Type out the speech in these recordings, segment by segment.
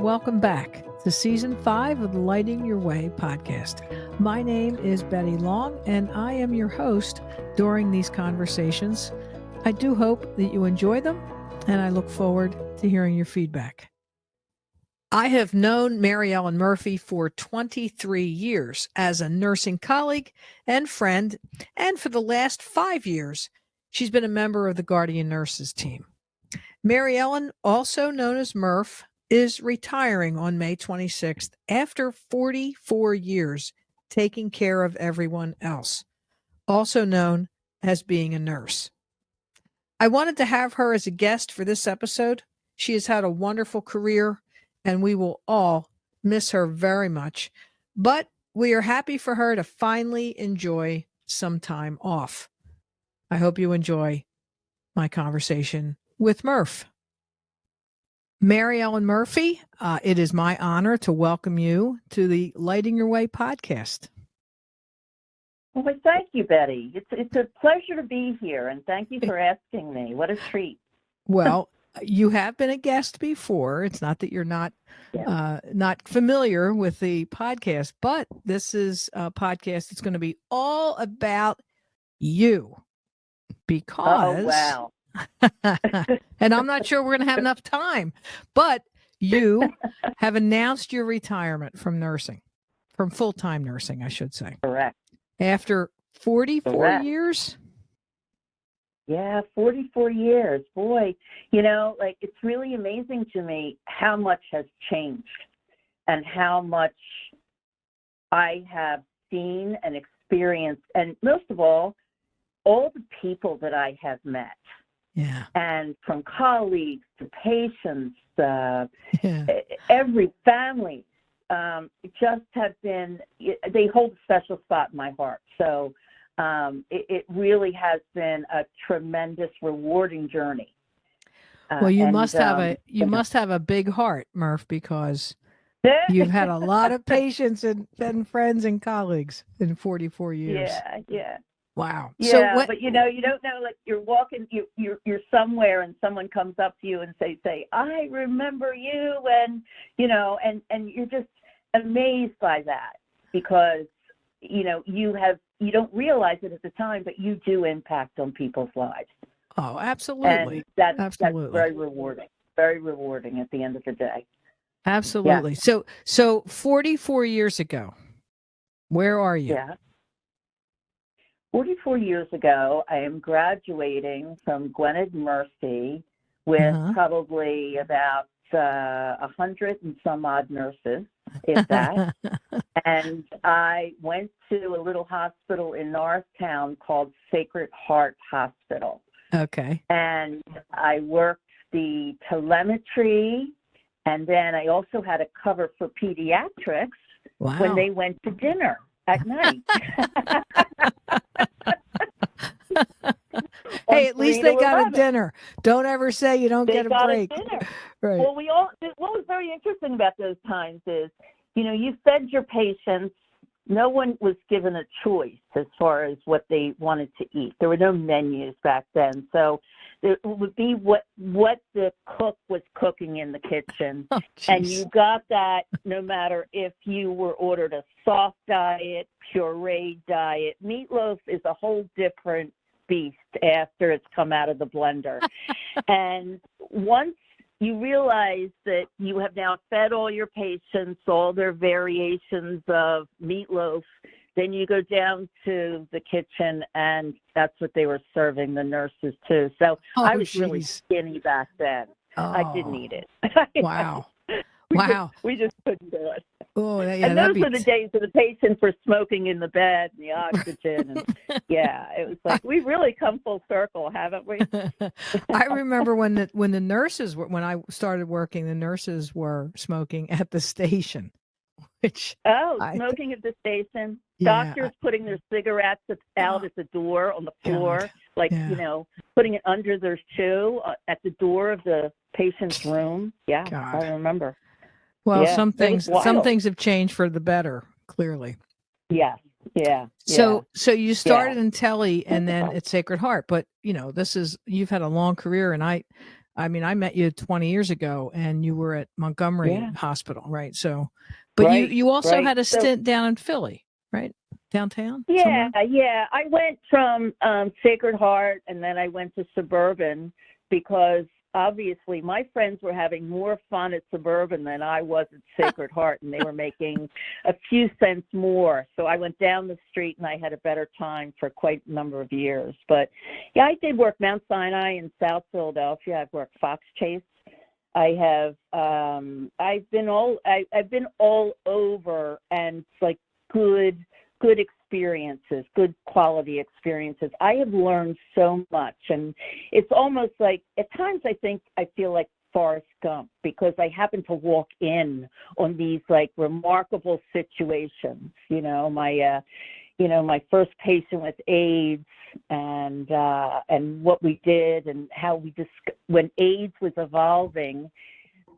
and welcome back to Season 5 of the Lighting Your Way podcast. My name is Betty Long, and I am your host during these conversations. I do hope that you enjoy them, and I look forward to hearing your feedback. I have known Maryellen Murphy for 23 years as a nursing colleague and friend, and for the last 5 years, she's been a member of the Guardian Nurses team. Maryellen, also known as Murph, is retiring on May 26th after 44 years taking care of everyone else, also known as being a nurse. I wanted to have her as a guest for this episode. She has had a wonderful career, and we will all miss her very much, but we are happy for her to finally enjoy some time off. I hope you enjoy my conversation with Murph. Maryellen Murphy, it is my honor to welcome you to the Lighting Your Way podcast. Well, thank you, Betty. It's a pleasure to be here, and thank you for asking me. What a treat. Well, you have been a guest before. It's not that you're not familiar with the podcast, but this is a podcast that's going to be all about you because... Oh, wow. And I'm not sure we're going to have enough time, but you have announced your retirement from nursing, from full-time nursing, I should say. Correct. After 44 Correct. years? Yeah, 44 years. Boy, it's really amazing to me how much has changed and how much I have seen and experienced. And most of all the people that I have met. Yeah. And from colleagues to patients, every family, just have been, they hold a special spot in my heart. So it really has been a tremendous, rewarding journey. Well, you must have a big heart, Murph, because you've had a lot of patients and friends and colleagues in 44 years. Yeah. Wow. Yeah, so but you don't know, like you're walking, you're somewhere and someone comes up to you and say, I remember you, and and you're just amazed by that because you don't realize it at the time, but you do impact on people's lives. Oh, absolutely. And that's absolutely very rewarding at the end of the day. Absolutely. Yeah. So 44 years ago, where are you? Yeah. 44 years ago, I am graduating from Like Murphy with probably about 100 and some odd nurses, if that. And I went to a little hospital in Norristown called Sacred Heart Hospital. Okay. And I worked the telemetry, and then I also had a cover for pediatrics when they went to dinner at night. Hey, at least they got a dinner. Don't ever say you don't get a break. Right. Well, what was very interesting about those times is, you fed your patients. No one was given a choice as far as what they wanted to eat. There were no menus back then. So it would be what the cook was cooking in the kitchen. Oh, and you got that no matter if you were ordered a soft diet, pureed diet. Meatloaf is a whole different beast after it's come out of the blender. And once you realize that you have now fed all your patients all their variations of meatloaf, then you go down to the kitchen, and that's what they were serving the nurses too. So I was really skinny back then. I didn't eat it. Wow. We just couldn't do it. Oh, yeah, and those were the days of the patients were smoking in the bed and the oxygen. And it was like, we've really come full circle, haven't we? I remember when the nurses were, when I started working, the nurses were smoking at the station. Smoking at the station. Doctors putting their cigarettes out at the door on the floor, putting it under their shoe at the door of the patient's room. Yeah, God. I remember. Well, some things have changed for the better, clearly. Yeah. So you started in tele and then at Sacred Heart, but you've had a long career, and I I mean, I met you 20 years ago, and you were at Montgomery Hospital, right? So, but you also had a stint down in Philly, right? Downtown? Yeah, somewhere? yeah. I went from Sacred Heart, and then I went to Suburban because obviously my friends were having more fun at Suburban than I was at Sacred Heart, and they were making a few cents more. So I went down the street, and I had a better time for quite a number of years. But yeah, I did work Mount Sinai in South Philadelphia. I've worked Fox Chase. I have I've been all over, and like good experiences, good quality experiences. I have learned so much, and it's almost like at times I feel like Forrest Gump, because I happen to walk in on these like remarkable situations. My first patient with AIDS, and what we did, and how when AIDS was evolving.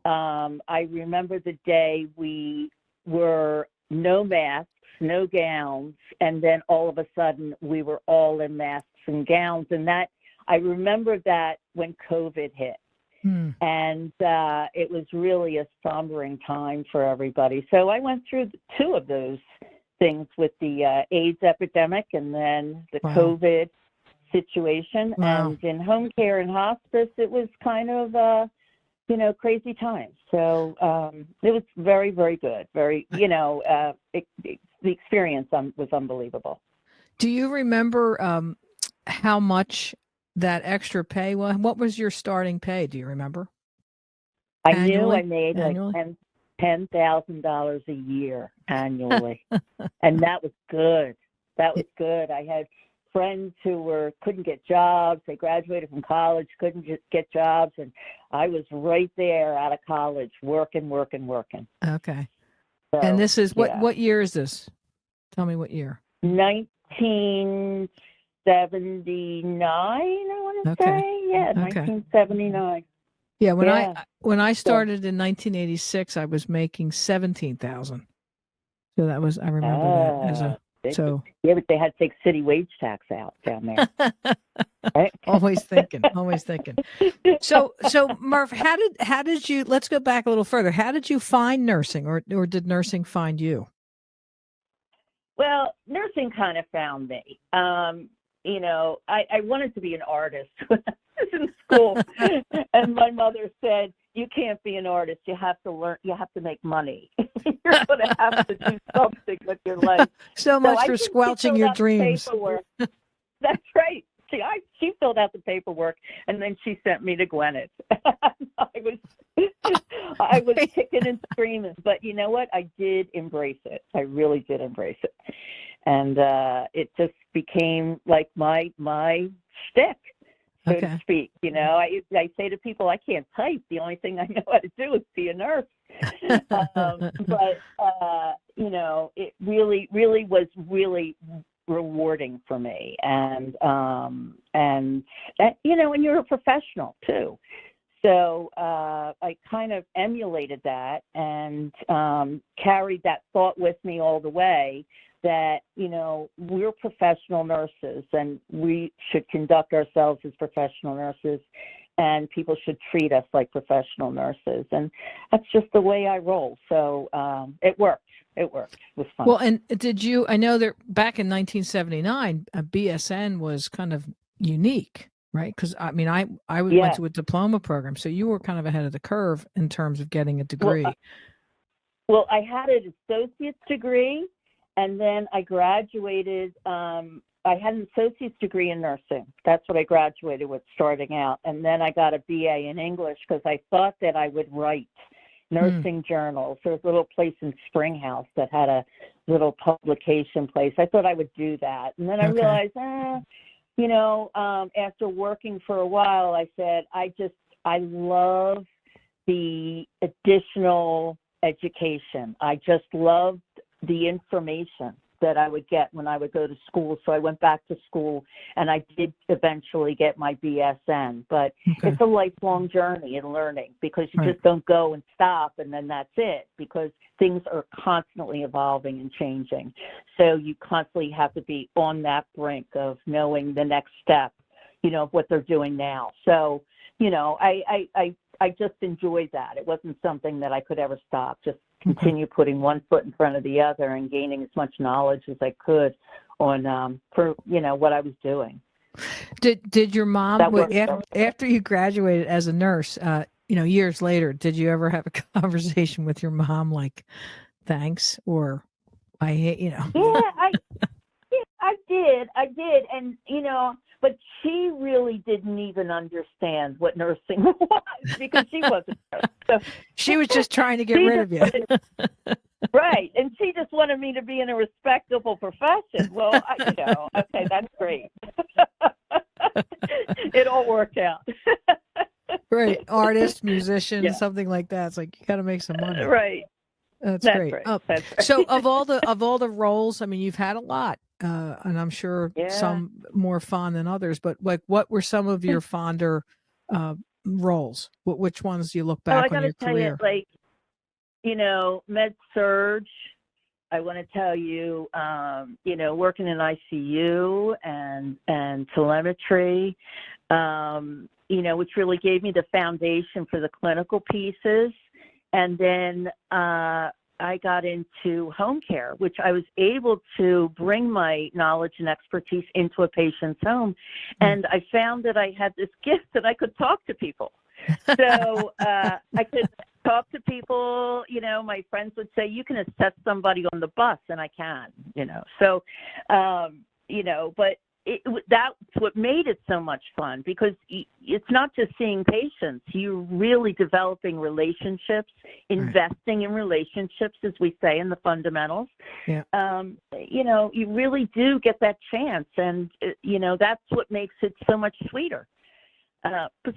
I remember the day we were no masks, no gowns, and then all of a sudden we were all in masks and gowns. And that, I remember that when COVID hit. And it was really a sombering time for everybody. So I went through two of those things with the AIDS epidemic and then the COVID situation. And in home care and hospice, it was kind of crazy times. So it was very, very good. Very, the experience was unbelievable. Do you remember how much that extra pay was? What was your starting pay? Do you remember? I knew I made like $10,000 a year annually, and that was good. That was good. I had friends who couldn't get jobs. They graduated from college, couldn't just get jobs, and I was right there out of college, working. Okay. So, and this is what year is this? Tell me what year. 1979, I want to say. Yeah, 1979. Yeah, when I started in 1986, I was making $17,000. So that was, I remember that as a yeah, but they had to take city wage tax out down there. Right? always thinking. So Murph, how did you? Let's go back a little further. How did you find nursing, or did nursing find you? Well, nursing kind of found me. I wanted to be an artist when I was in school, and my mother said, "You can't be an artist. You have to learn. You have to make money. You're going to have to do something with your life." So much for squelching your dreams. That's right. She filled out the paperwork, and then she sent me to Gwinnett. I was kicking and screaming, but you know what? I did embrace it. I really did embrace it, and it just became like my shtick, so to speak. I say to people, I can't type. The only thing I know how to do is be a nurse. But it really was really rewarding for me, and you're a professional too. So I kind of emulated that and carried that thought with me all the way, that, we're professional nurses and we should conduct ourselves as professional nurses, and people should treat us like professional nurses. And that's just the way I roll. So it worked. It was fun. Well, and I know that back in 1979, BSN was kind of unique, right? Because I mean, I went to a diploma program, so you were kind of ahead of the curve in terms of getting a degree. Well, I had an associate's degree, and then I graduated. I had an associate's degree in nursing. That's what I graduated with starting out. And then I got a BA in English because I thought that I would write nursing journals. There was a little place in Springhouse that had a little publication place. I thought I would do that. And then I realized, after working for a while, I said, I love the additional education. I just loved the information that I would get when I would go to school. So I went back to school, and I did eventually get my BSN. But it's a lifelong journey in learning, because you just don't go and stop and then that's it, because things are constantly evolving and changing. So you constantly have to be on that brink of knowing the next step, of what they're doing now. So, I just enjoyed that. It wasn't something that I could ever stop. Just continue putting one foot in front of the other and gaining as much knowledge as I could on for what I was doing. Did your mom, after you graduated as a nurse, years later, did you ever have a conversation with your mom like, thanks, or I hate, Yeah, I did. And, but she really didn't even understand what nursing was because she wasn't. So she was just trying to get rid of you. Right. And she just wanted me to be in a respectable profession. Well, okay, that's great. It all worked out. Right. Artist, musician, something like that. It's like, you got to make some money. Right. That's great. Right. That's right. So of all the roles, I mean, you've had a lot, and I'm sure some more fond than others, but like, what were some of your fonder roles? Which ones do you look back on your career? Med surge. I want to tell you, working in ICU and telemetry, which really gave me the foundation for the clinical pieces. And then I got into home care, which I was able to bring my knowledge and expertise into a patient's home. And I found that I had this gift that I could talk to people. So I could talk to people, my friends would say, you can assess somebody on the bus, and I can, So, but that's what made it so much fun, because it's not just seeing patients. You're really developing relationships, investing in relationships, as we say in the fundamentals. Yeah. You really do get that chance, and, that's what makes it so much sweeter.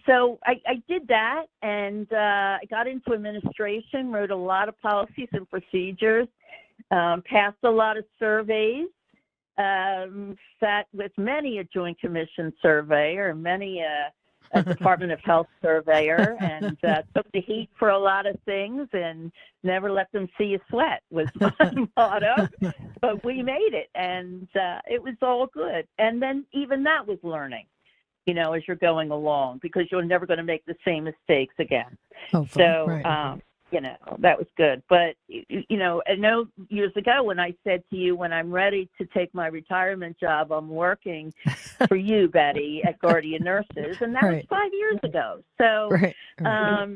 So I did that, and I got into administration, wrote a lot of policies and procedures, passed a lot of surveys, sat with many a Joint Commission surveyor, many a Department of Health surveyor, and took the heat for a lot of things, and never let them see you sweat was my motto. But we made it, and it was all good. And then even that was learning, as you're going along, because you're never going to make the same mistakes again. So, that was good. But, I know years ago when I said to you, when I'm ready to take my retirement job, I'm working for you, Betty, at Guardian Nurses. And that was 5 years ago. So, I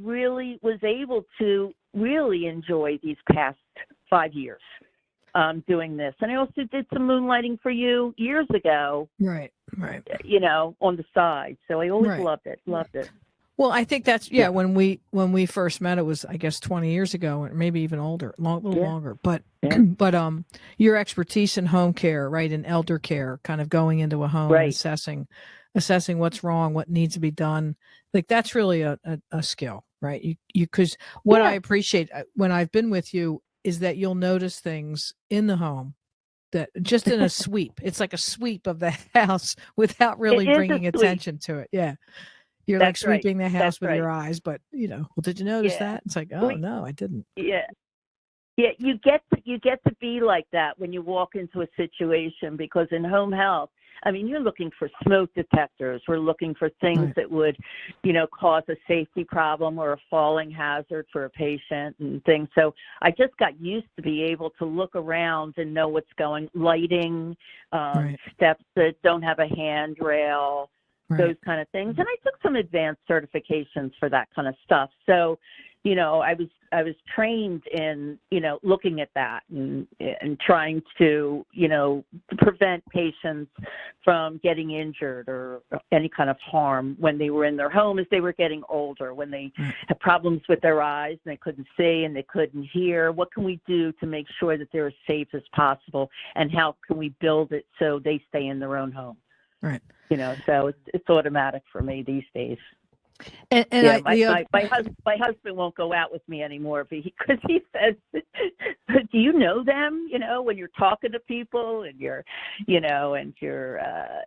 really was able to really enjoy these past 5 years. Doing this. And I also did some moonlighting for you years ago. Right. On the side. So I always loved it. Well, I think that's, when we first met, it was, I guess, 20 years ago, or maybe even older, a little longer. But, your expertise in home care, right, in elder care, kind of going into a home and assessing what's wrong, what needs to be done. Like, that's really a skill, right? Because what I appreciate when I've been with you is that you'll notice things in the home that just in a sweep. It's like a sweep of the house without really bringing attention to it. Yeah. You're like sweeping the house with your eyes, but well, did you notice that? It's like, oh no, I didn't. Yeah. Yeah. You get to be like that when you walk into a situation, because in home health, I mean, you're looking for smoke detectors. We're looking for things that would, cause a safety problem or a falling hazard for a patient and things. So I just got used to be able to look around and know what's going, lighting, steps that don't have a handrail, those kind of things. And I took some advanced certifications for that kind of stuff. So, I was trained in, looking at that and trying to, prevent patients from getting injured or any kind of harm when they were in their home as they were getting older, when they had problems with their eyes and they couldn't see and they couldn't hear. What can we do to make sure that they're as safe as possible, and how can we build it so they stay in their own home? Right. So it's automatic for me these days. And my husband won't go out with me anymore because he says, "Do you know them? When you're talking to people and you're, and you're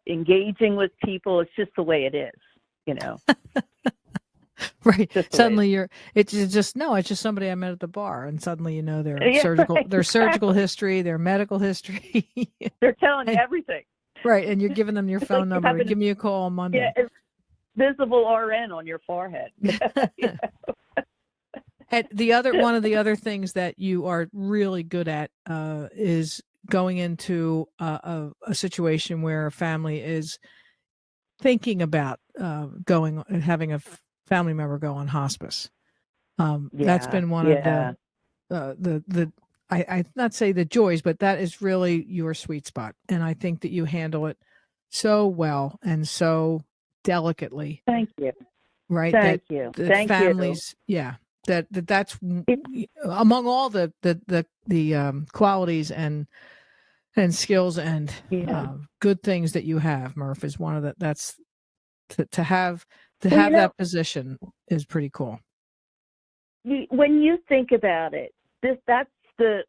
engaging with people, it's just the way it is, Right. Suddenly it's just somebody I met at the bar, and suddenly their surgical history, their medical history. They're telling you everything. Right, and you're giving them your phone number. Give me a call on Monday. visible RN on your forehead. And one of the other things that you are really good at is going into a situation where a family is thinking about going and having a family member go on hospice. That's been one of the I not say the joys, but that is really your sweet spot, and I think that you handle it so well and so delicately. Thank you. Right? Thank you. The Thank families, yeah. That's among all the qualities and skills and good things that you have, Murph, is one of that's to have that position is pretty cool. When you think about it, that's the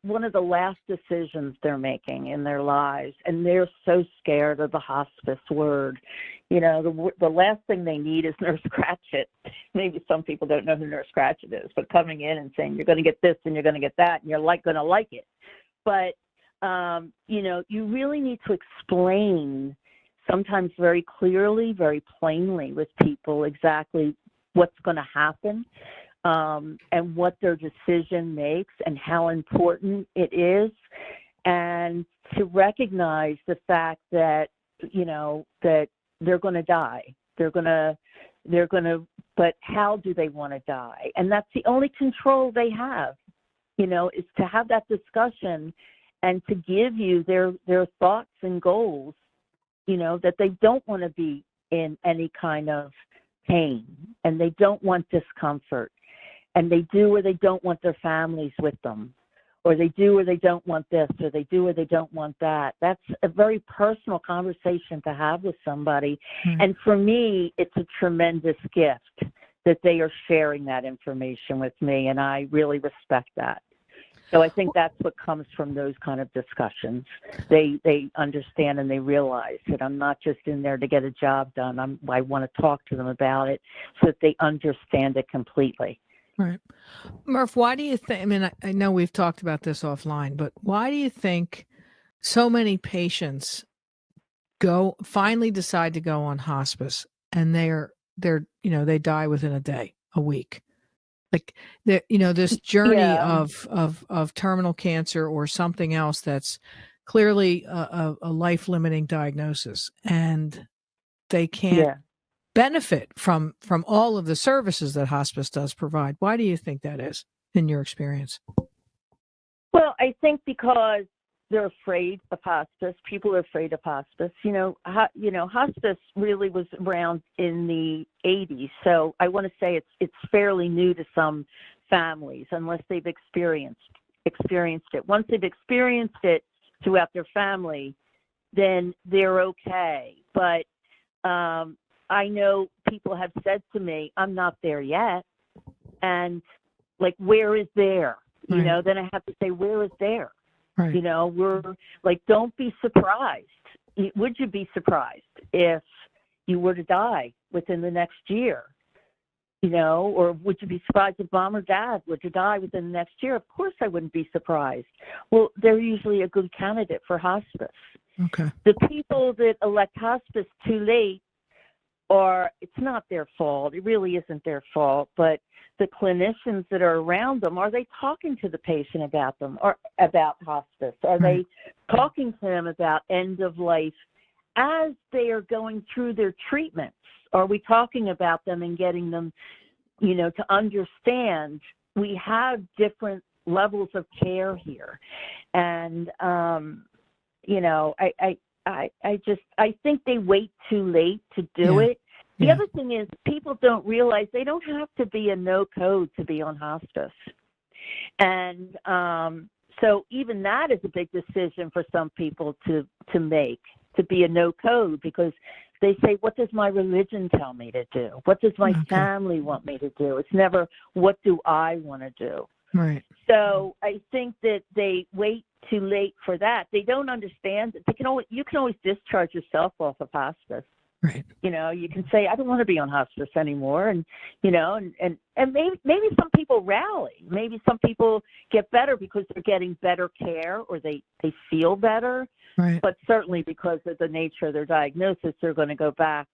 one of the last decisions they're making in their lives, and they're so scared of the hospice word. The last thing they need is Nurse Cratchit. Maybe some people don't know who Nurse Cratchit is, but coming in and saying you're going to get this and you're going to get that and you're going to like it. But you really need to explain sometimes very clearly, very plainly with people exactly what's going to happen. And what their decision makes and how important it is, and to recognize the fact that, that they're going to die. They're going to, but how do they want to die? And that's the only control they have, is to have that discussion and to give you their thoughts and goals, that they don't want to be in any kind of pain and they don't want discomfort. And they do or they don't want their families with them, or they do or they don't want this, or they do or they don't want that. That's a very personal conversation to have with somebody. Mm-hmm. And for me, it's a tremendous gift that they are sharing that information with me, and I really respect that. So I think that's what comes from those kind of discussions. They understand and they realize that I'm not just in there to get a job done. I want to talk to them about it so that they understand it completely. Right. Murph, why do you think, I know we've talked about this offline, but why do you think so many patients finally decide to go on hospice and they die within a day, a week? Like, this journey of terminal cancer or something else that's clearly a life-limiting diagnosis, and they can't benefit from all of the services that hospice does provide. Why do you think that is, in your experience? Well, I think because they're afraid of hospice. People are afraid of hospice. Hospice really was around in the 80s, so I want to say it's fairly new to some families, unless they've experienced it. Once they've experienced it throughout their family, then they're okay. But I know people have said to me, I'm not there yet. And where is there? Right. Then I have to say, where is there? Right. We're don't be surprised. Would you be surprised if you were to die within the next year? Or would you be surprised if mom or dad were to die within the next year? Of course I wouldn't be surprised. Well, they're usually a good candidate for hospice. Okay. The people that elect hospice too late, or it's not their fault, it really isn't their fault, but the clinicians that are around them, are they talking to the patient about them or about hospice? Are they talking to them about end of life as they are going through their treatments? Are we talking about them and getting them, to understand we have different levels of care here? And, I think they wait too late to do it. The other thing is people don't realize they don't have to be a no code to be on hospice. And so even that is a big decision for some people to make, to be a no code, because they say, what does my religion tell me to do? What does my family want me to do? It's never, what do I want to do? Right. So I think that they wait too late for that. They don't understand that you can always discharge yourself off of hospice. Right. You can say, I don't want to be on hospice anymore. And, and maybe some people rally. Maybe some people get better because they're getting better care, or they feel better. Right. But certainly because of the nature of their diagnosis, they're going to go back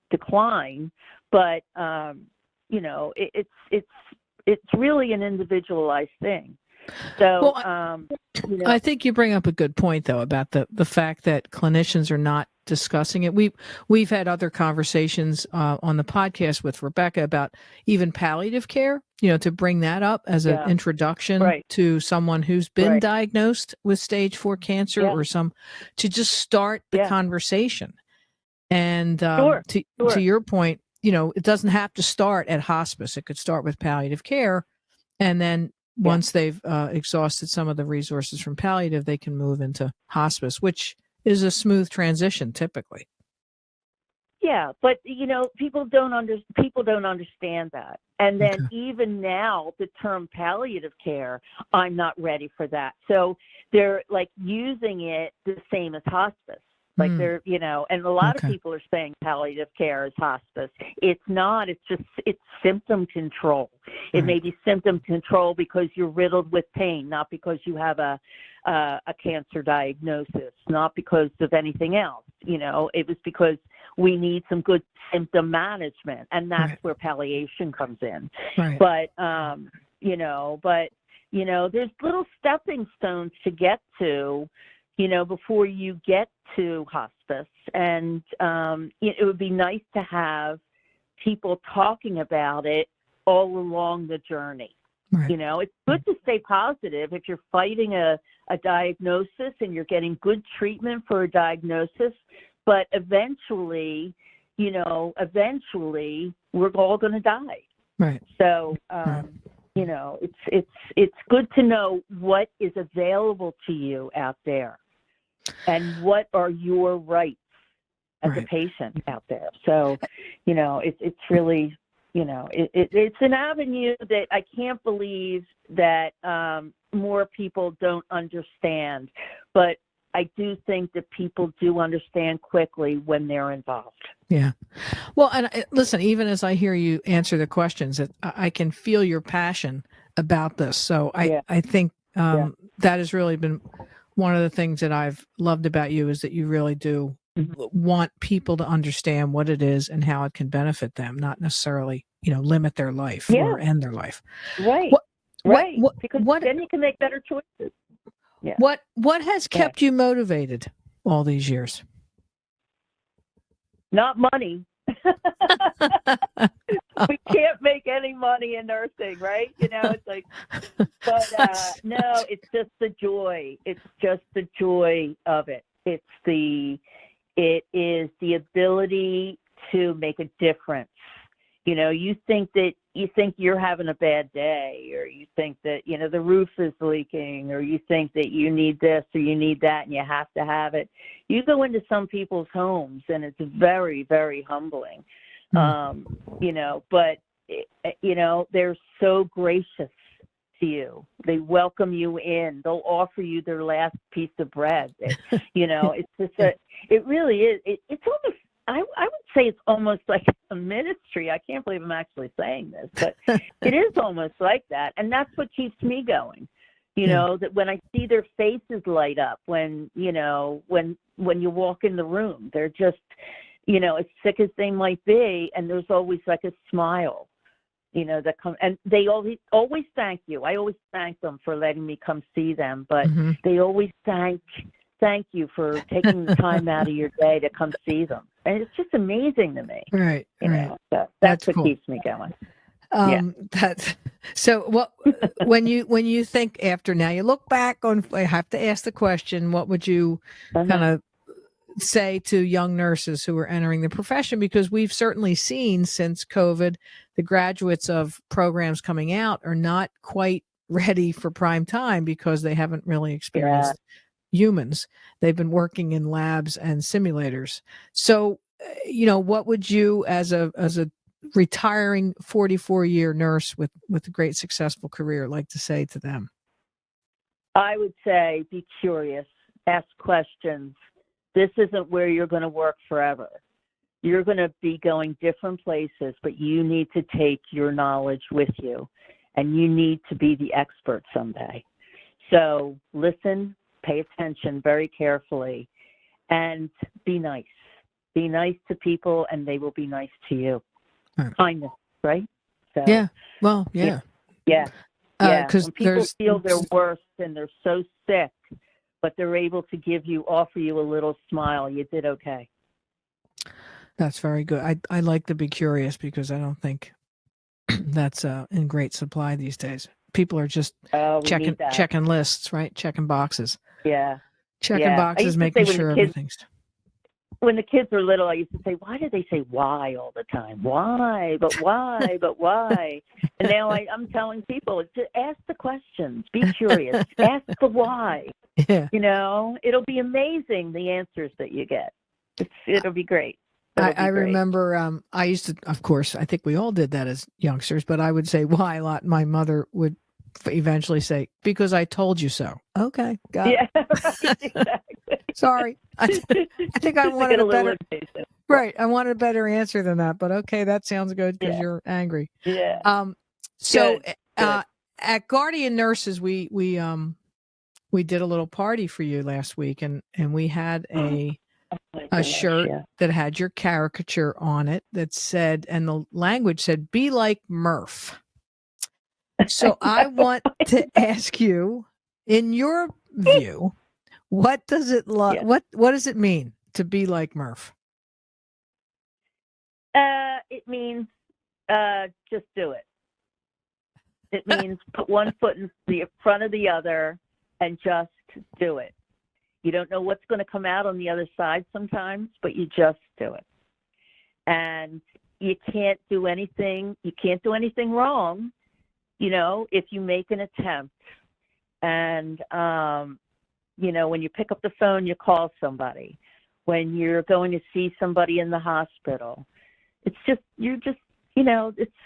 decline, but it's really an individualized thing. So, I think you bring up a good point, though, about the fact that clinicians are not discussing it. We've had other conversations on the podcast with Rebecca about even palliative care, to bring that up as an introduction to someone who's been diagnosed with stage 4 cancer or to just start the conversation. And to your point, it doesn't have to start at hospice. It could start with palliative care, and then once they've exhausted some of the resources from palliative, they can move into hospice, which is a smooth transition typically. Yeah, but people don't understand that. And then even now, the term palliative care, I'm not ready for that. So they're like using it the same as hospice. Like they're, and a lot of people are saying palliative care is hospice. It's not. It's symptom control. It may be symptom control because you're riddled with pain, not because you have a cancer diagnosis, not because of anything else. It was because we need some good symptom management, and that's where palliation comes in. Right. But there's little stepping stones to get to, before you get to hospice. And it would be nice to have people talking about it all along the journey. Right. It's good to stay positive if you're fighting a diagnosis and you're getting good treatment for a diagnosis, but eventually we're all going to die. Right. So, it's good to know what is available to you out there. And what are your rights as a patient out there? So, it's really, it's an avenue that I can't believe that more people don't understand. But I do think that people do understand quickly when they're involved. Yeah. Well, and listen, even as I hear you answer the questions, I can feel your passion about this. So I think that has really been one of the things that I've loved about you, is that you really do want people to understand what it is and how it can benefit them, not necessarily, limit their life or end their life. Right. Because then you can make better choices. Yeah. What has kept you motivated all these years? Not money. We can't make any money in nursing, right? It's like, but no, it's just the joy. It's just the joy of it. It is the ability to make a difference. You think you're having a bad day, or you think that, the roof is leaking, or you think that you need this or you need that and you have to have it. You go into some people's homes and it's very, very humbling. But they're so gracious to you. They welcome you in. They'll offer you their last piece of bread. It's just it really is. It's almost, I would say it's almost like a ministry. I can't believe I'm actually saying this, but it is almost like that. And that's what keeps me going. That when I see their faces light up, when you walk in the room, they're just, as sick as they might be, and there's always like a smile, that come, and they always thank you. I always thank them for letting me come see them, but they always thank you for taking the time out of your day to come see them. And it's just amazing to me. Right. So that's what keeps me going. So what, when you think after, now you look back on, I have to ask the question, what would you kind of say to young nurses who are entering the profession? Because we've certainly seen since COVID, the graduates of programs coming out are not quite ready for prime time because they haven't really experienced humans. They've been working in labs and simulators. So, what would you, as a retiring 44-year nurse with a great successful career, like to say to them? I would say, be curious, ask questions. This isn't where you're going to work forever. You're going to be going different places, but you need to take your knowledge with you, and you need to be the expert someday. So listen, pay attention very carefully, and be nice. Be nice to people, and they will be nice to you. Right. Kindness, right? So, Yeah. Well, yeah. Yeah. Yeah. Because When people feel their worst and they're so sick, but they're able to offer you a little smile, you did okay. That's very good. I like to be curious because I don't think that's in great supply these days. People are just checking lists, right? Checking boxes. Yeah. Checking boxes, making sure everything's. When the kids were little, I used to say, why do they say why all the time? Why? But why? But why? And now I'm telling people to ask the questions. Be curious. Ask the why. Yeah. It'll be amazing, the answers that you get. It'll be great. I remember I used to, of course, I think we all did that as youngsters, but I would say why a lot. My mother would eventually say, because I told you so. Okay, got it. Right, exactly. Sorry. I think I wanted a better right. I wanted a better answer than that, but okay, that sounds good because you're angry. Yeah. So Good. At Guardian Nurses, we did a little party for you last week, and we had a shirt that had your caricature on it that said, and the language said, "Be like Murph." So I want to ask you, in your view, what does it what does it mean to be like Murph? It means just do it. It means put one foot in the front of the other and just do it. You don't know what's going to come out on the other side sometimes, but you just do it. And you can't do anything wrong, if you make an attempt. And, when you pick up the phone, you call somebody. When you're going to see somebody in the hospital, it's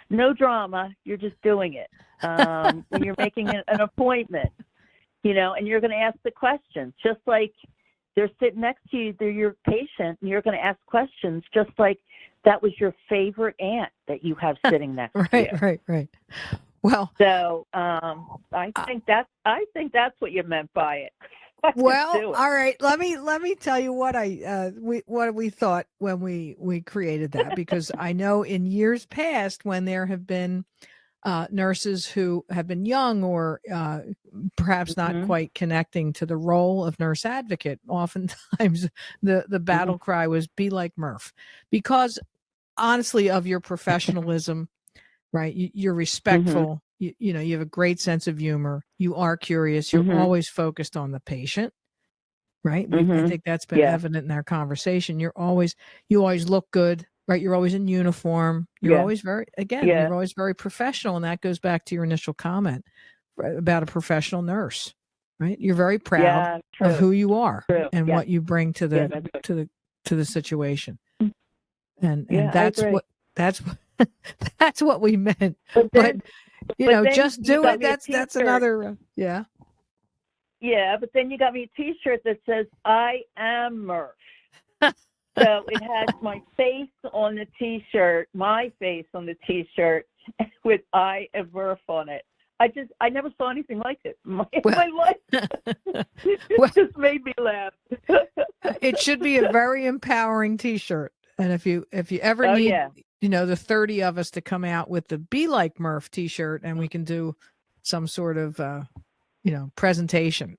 no drama. You're just doing it. When you're making an appointment, and you're going to ask the questions, just like they're sitting next to you, they're your patient, and you're going to ask questions just like that was your favorite aunt that you have sitting next to you. Right. Well, so I think that's what you meant by it. Well, all right. Let me tell you what we thought when we created that, because I know in years past when there have been nurses who have been young or perhaps not quite connecting to the role of nurse advocate, oftentimes the battle cry was "Be like Murph," because honestly, of your professionalism, right? You're respectful. You have a great sense of humor. You are curious. You're always focused on the patient, right? I think that's been evident in our conversation. You always look good, right? You're always in uniform. You're always you're always very professional. And that goes back to your initial comment about a professional nurse, right? You're very proud of who you are and what you bring to the situation. And that's what we meant. But just do it. That's another. Yeah, but then you got me a T-shirt that says "I am Murph." So it has my face on the T-shirt, with "I am Murph" on it. I never saw anything like it in my life. It just made me laugh. It should be a very empowering T-shirt. And if you ever need, the 30 of us to come out with the "Be Like Murph" T-shirt, and we can do some sort of, presentation.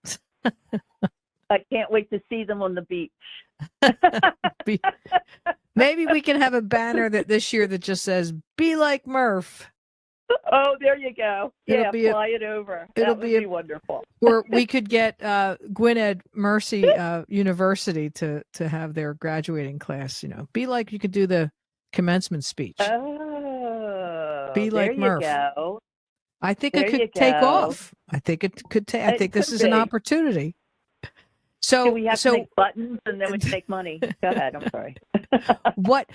I can't wait to see them on the beach. Maybe we can have a banner this year that just says "Be Like Murph." Oh, there you go. Fly it over. That would be wonderful. Or we could get Gwynedd Mercy University to have their graduating class. Be like, you could do the commencement speech. Oh, be like Murph. Go. I think it could take off. I think it could take. I think this is an opportunity. So we have to make buttons and then we take money. Go ahead. I'm sorry. What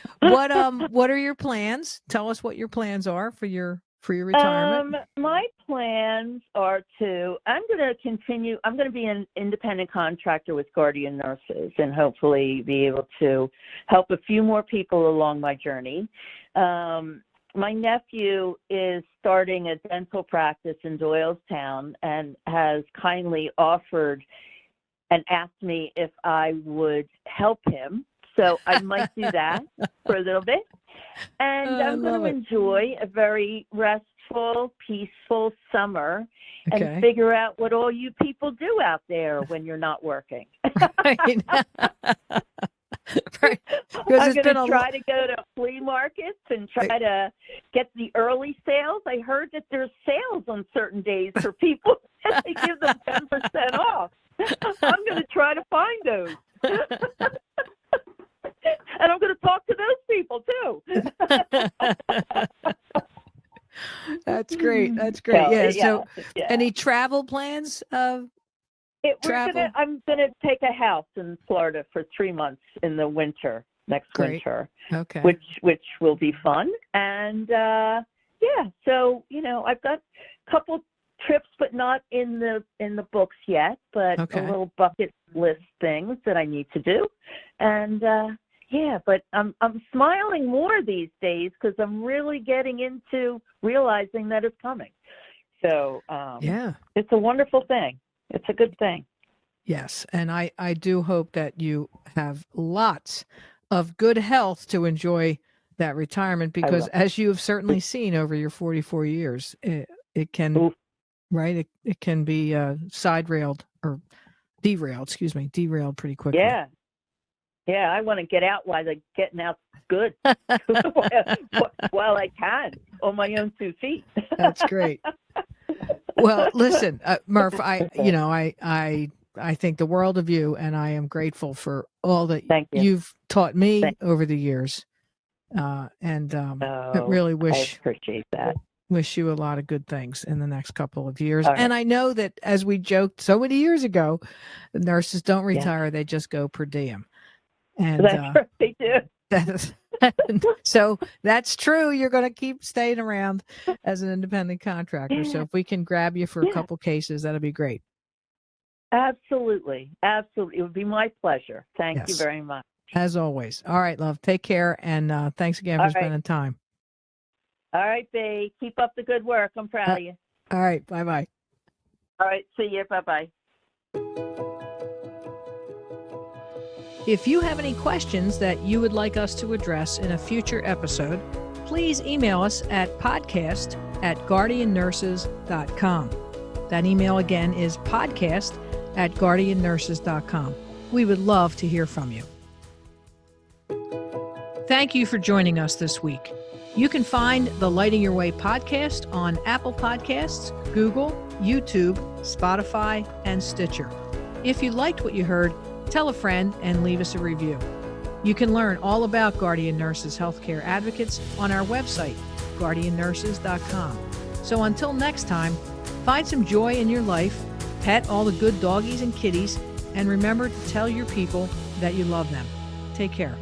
are your plans? Tell us what your plans are for your retirement. My plans are I'm going to continue. I'm going to be an independent contractor with Guardian Nurses and hopefully be able to help a few more people along my journey. My nephew is starting a dental practice in Doylestown and has kindly offered and asked me if I would help him. So I might do that for a little bit. And I'm going to enjoy a very restful, peaceful summer and figure out what all you people do out there when you're not working. Right. Right. I'm going to try to go to flea markets and try to get the early sales. I heard that there's sales on certain days for people and they give them 10% off. I'm going to try to find those. And I'm going to talk to those people too. That's great. That's great. So, any travel plans? I'm gonna take a house in Florida for 3 months in the winter, next winter. Okay. Which will be fun. And so I've got a couple trips, but not in the books yet. But a little bucket list things that I need to do. And but I'm smiling more these days because I'm really getting into realizing that it's coming. So it's a wonderful thing. It's a good thing. Yes. And I do hope that you have lots of good health to enjoy that retirement, because as you have certainly seen over your 44 years, it can, right? It can be derailed pretty quickly. Yeah. Yeah, I want to get out while the getting out's good, while I can, on my own 2 feet. That's great. Well, listen, Murph, I think the world of you, and I am grateful for all that you've taught me over the years. I really I appreciate that. Wish you a lot of good things in the next couple of years. Right. And I know that, as we joked so many years ago, the nurses don't retire; they just go per diem. And that's right, they do. So that's true. You're going to keep staying around as an independent contractor. So if we can grab you for a couple cases, that'll be great. Absolutely. Absolutely. It would be my pleasure. Thank you very much. As always. All right, love. Take care. And thanks again for spending time. All right, babe. Keep up the good work. I'm proud of you. All right. Bye-bye. All right. See you. Bye-bye. If you have any questions that you would like us to address in a future episode, please email us at podcast@guardiannurses.com. That email again is podcast@guardiannurses.com. We would love to hear from you. Thank you for joining us this week. You can find the Lighting Your Way podcast on Apple Podcasts, Google, YouTube, Spotify, and Stitcher. If you liked what you heard, tell a friend and leave us a review. You can learn all about Guardian Nurses Healthcare Advocates on our website, guardiannurses.com. So until next time, find some joy in your life, pet all the good doggies and kitties, and remember to tell your people that you love them. Take care.